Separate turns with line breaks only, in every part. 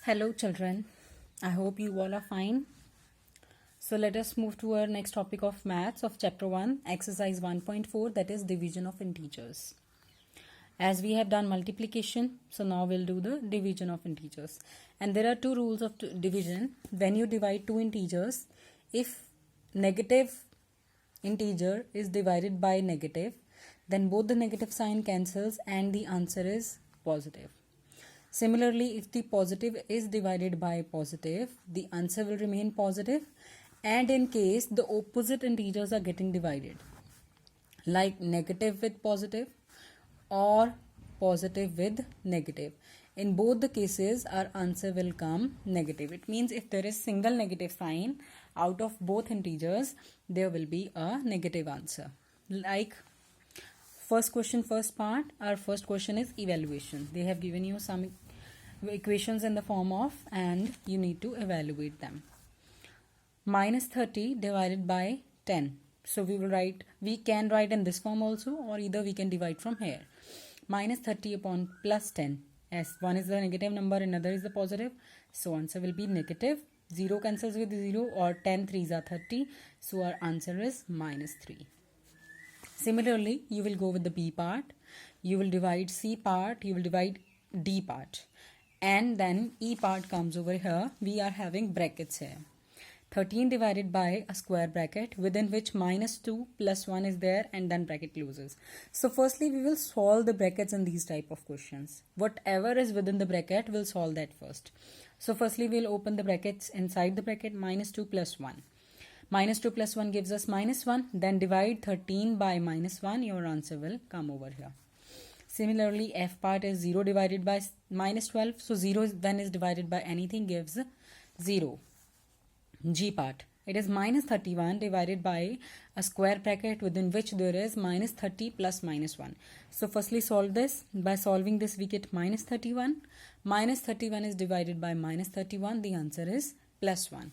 Hello children, I hope you all are fine. So let us move to our next topic of maths of chapter 1, exercise 1.4, that is division of integers. As we have done multiplication, so now we'll do the division of integers. And there are two rules of division. When you divide two integers, if negative integer is divided by negative, then both the negative sign cancels and the answer is positive. Similarly, if the positive is divided by positive, the answer will remain positive, and in case the opposite integers are getting divided, like negative with positive or positive with negative, in both the cases our answer will come negative. It means if there is single negative sign out of both integers, there will be a negative answer. Like first question, first part, our first question is evaluation. They have given you some equations in the form of, and you need to evaluate them. Minus 30 divided by 10. So we can write in this form also, or either we can divide from here. Minus 30 upon plus 10. As one is the negative number, another is the positive. So answer will be negative. 0 cancels with 0, or 10 3s are 30. So our answer is minus 3. Similarly, you will go with the B part. You will divide C part. You will divide D part. And then E part comes over here. We are having brackets here. 13 divided by a square bracket within which minus 2 plus 1 is there, and then bracket closes. So firstly we will solve the brackets in these type of questions. Whatever is within the bracket, we'll solve that first. So firstly we'll open the brackets. Inside the bracket, minus 2 plus 1. Minus 2 plus 1 gives us minus 1. Then divide 13 by minus 1. Your answer will come over here. Similarly, F part is 0 divided by minus 12. So 0 when is divided by anything gives 0. G part, it is minus 31 divided by a square bracket within which there is minus 30 plus minus 1. So firstly solve this. By solving this we get minus 31. Minus 31 is divided by minus 31. The answer is plus 1.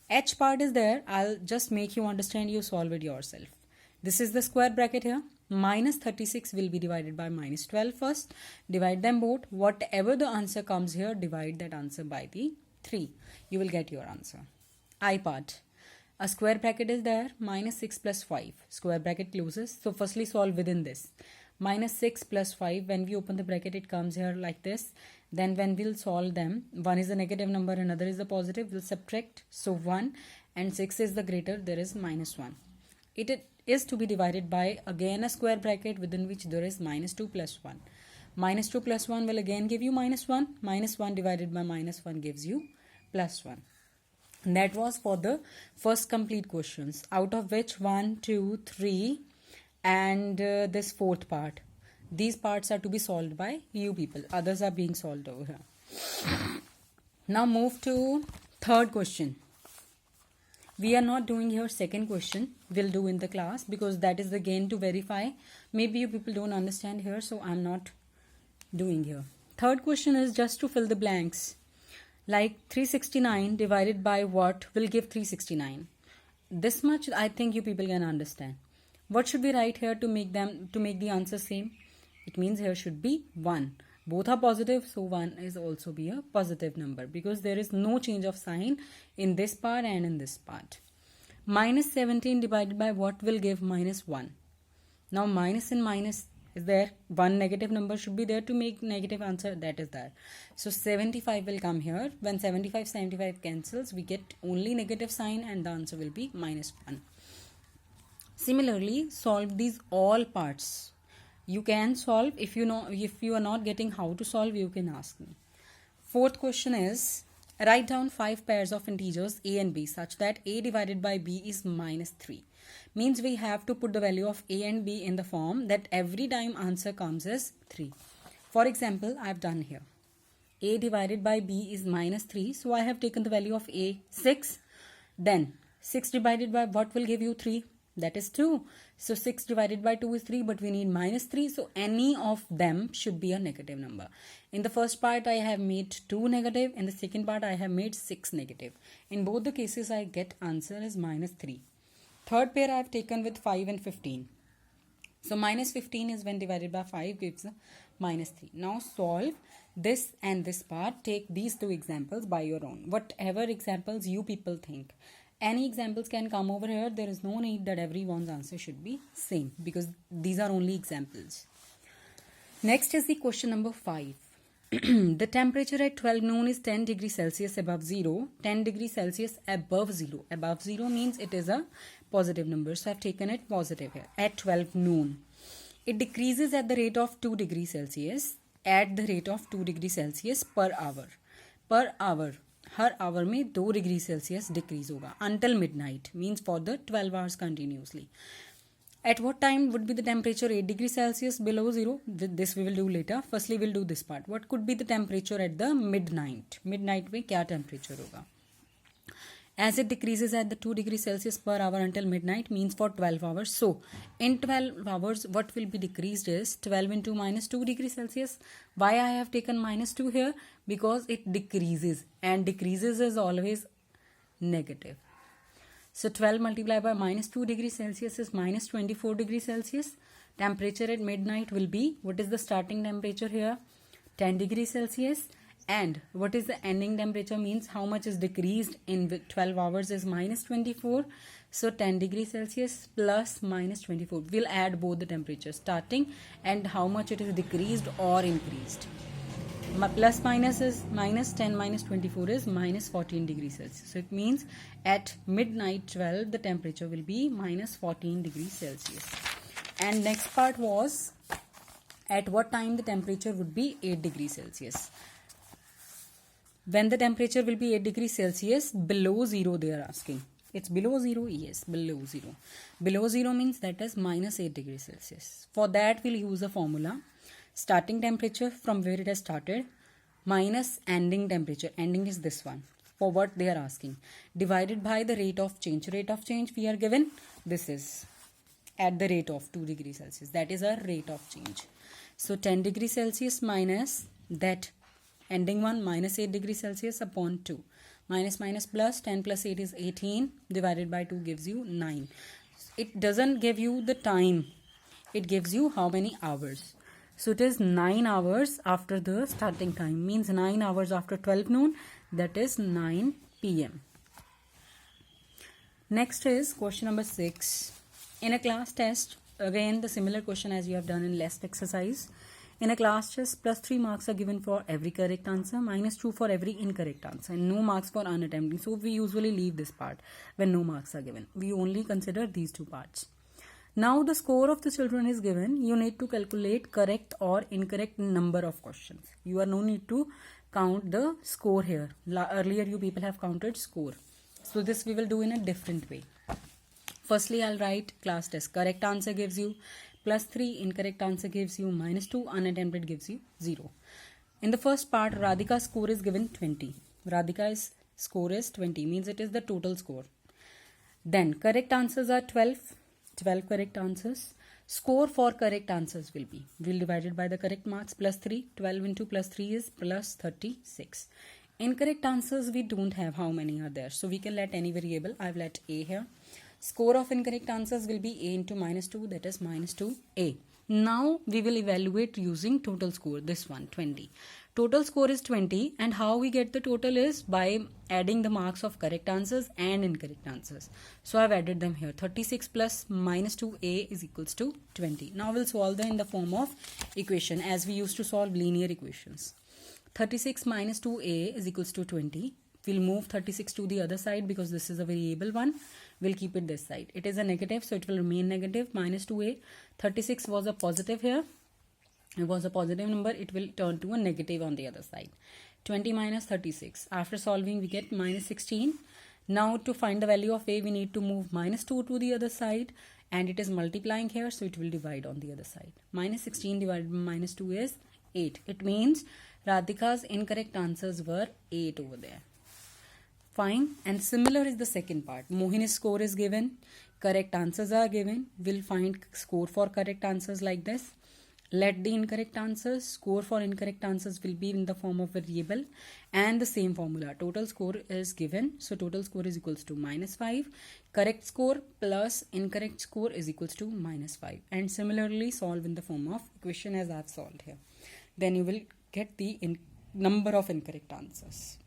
H part is there. I'll just make you understand. You solve it yourself. This is the square bracket here. Minus 36 will be divided by minus 12 first. Divide them both. Whatever the answer comes here, divide that answer by the 3. You will get your answer. I part. A square bracket is there. Minus 6 plus 5. Square bracket closes. So firstly solve within this. Minus 6 plus 5. When we open the bracket, it comes here like this. Then when we'll solve them, one is the negative number, another is the positive. We'll subtract. So 1 and 6 is the greater. There is minus 1. It is to be divided by again a square bracket within which there is minus 2 plus 1. Minus 2 plus 1 will again give you minus 1. Minus 1 divided by minus 1 gives you plus 1. And that was for the first complete questions, out of which 1, 2, 3 and this fourth part. These parts are to be solved by you people. Others are being solved over here. Now move to third question. We are not doing here second question. We'll do in the class because that is again to verify. Maybe you people don't understand here, so I'm not doing here. Third question is just to fill the blanks. Like 369 divided by what will give 369. This much I think you people can understand. What should we write here to make the answer same? It means here should be 1. Both are positive, so 1 is also be a positive number because there is no change of sign in this part and in this part. Minus 17 divided by what will give minus 1. Now minus and minus is there. One negative number should be there to make negative answer. That is there. So 75 will come here. When 75 cancels, we get only negative sign and the answer will be minus 1. Similarly, solve these all parts. You can solve. If you are not getting how to solve, you can ask me. Fourth question is, write down 5 pairs of integers a and b such that a divided by b is minus 3. Means we have to put the value of a and b in the form that every time answer comes as 3. For example, I have done here. A divided by b is minus 3. So I have taken the value of a 6. Then 6 divided by what will give you 3? That is 2. So 6 divided by 2 is 3, but we need minus 3. So any of them should be a negative number. In the first part, I have made 2 negative. In the second part, I have made 6 negative. In both the cases, I get answer as minus 3. Third pair I have taken with 5 and 15. So minus 15 is when divided by 5 gives minus 3. Now solve this and this part, take these two examples by your own. Whatever examples you people think. Any examples can come over here. There is no need that everyone's answer should be same because these are only examples. Next is the question number 5. The temperature at 12 noon is 10 degrees Celsius above 0. 10 degrees Celsius above 0. Above 0 means it is a positive number. So I've taken it positive here. At 12 noon. It decreases at the rate of 2 degrees Celsius. At the rate of 2 degrees Celsius per hour. Per hour. हर hour में 2 degree Celsius decrease होगा until midnight means for the 12 hours continuously. At what time would be the temperature 8 degrees Celsius below 0? This we will do later. Firstly we'll do this part. What could be the temperature at the midnight? Midnight में क्या temperature होगा? As it decreases at the 2 degrees Celsius per hour until midnight means for 12 hours. So, in 12 hours, what will be decreased is 12 into minus 2 degrees Celsius. Why I have taken minus 2 here? Because it decreases. And decreases is always negative. So, 12 multiplied by minus 2 degrees Celsius is minus 24 degrees Celsius. Temperature at midnight will be, what is the starting temperature here? 10 degrees Celsius. And what is the ending temperature means how much is decreased in 12 hours is minus 24. So 10 degrees Celsius plus minus 24. We'll add both the temperatures starting and how much it is decreased or increased. Plus minus is minus 10 minus 24 is minus 14 degrees Celsius. So it means at midnight 12 the temperature will be minus 14 degrees Celsius. And next part was at what time the temperature would be 8 degrees Celsius. When the temperature will be 8 degrees Celsius, below 0 they are asking. It's below 0? Yes, below 0. Below 0 means that is minus 8 degrees Celsius. For that we'll use a formula. Starting temperature from where it has started minus ending temperature. Ending is this one. For what they are asking. Divided by the rate of change. Rate of change we are given. This is at the rate of 2 degrees Celsius. That is our rate of change. So 10 degrees Celsius minus that ending one minus 8 degrees Celsius upon 2. Minus minus plus 10 plus 8 is 18 divided by 2 gives you 9. It doesn't give you the time. It gives you how many hours. So it is 9 hours after the starting time. Means 9 hours after 12 noon. That is 9 p.m. Next is question number 6. In a class test, again the similar question as you have done in last exercise. In a class test, plus 3 marks are given for every correct answer, minus 2 for every incorrect answer, and no marks for unattempting. So we usually leave this part when no marks are given. We only consider these two parts. Now the score of the children is given. You need to calculate correct or incorrect number of questions. You are no need to count the score here. Earlier you people have counted score. So this we will do in a different way. Firstly, I'll write class test. Correct answer gives you plus 3, incorrect answer gives you minus 2, unattempted gives you 0. In the first part, Radhika's score is given 20. Radhika's score is 20, means it is the total score. Then correct answers are 12 correct answers. Score for correct answers will be, we'll divide it by the correct marks plus 3. 12 into plus 3 is plus 36. Incorrect answers we don't have how many are there. So we can let any variable. I've let A here. Score of incorrect answers will be A into minus 2, that is minus 2A. Now we will evaluate using total score, this one 20. Total score is 20 and how we get the total is by adding the marks of correct answers and incorrect answers. So I've added them here. 36 plus minus 2A is equals to 20. Now we'll solve them in the form of equation as we used to solve linear equations. 36 minus 2A is equals to 20. We'll move 36 to the other side because this is a variable one. We'll keep it this side. It is a negative, so it will remain negative. Minus 2A. 36 was a positive here. It was a positive number. It will turn to a negative on the other side. 20 minus 36. After solving, we get minus 16. Now to find the value of A, we need to move minus 2 to the other side. And it is multiplying here, so it will divide on the other side. Minus 16 divided by minus 2 is 8. It means Radhika's incorrect answers were 8 over there. Fine. And similar is the second part. Mohini's score is given. Correct answers are given. We'll find score for correct answers like this. Let the incorrect answers. Score for incorrect answers will be in the form of variable. And the same formula. Total score is given. So total score is equals to minus 5. Correct score plus incorrect score is equals to minus 5. And similarly solve in the form of equation as I've solved here. Then you will get the number of incorrect answers.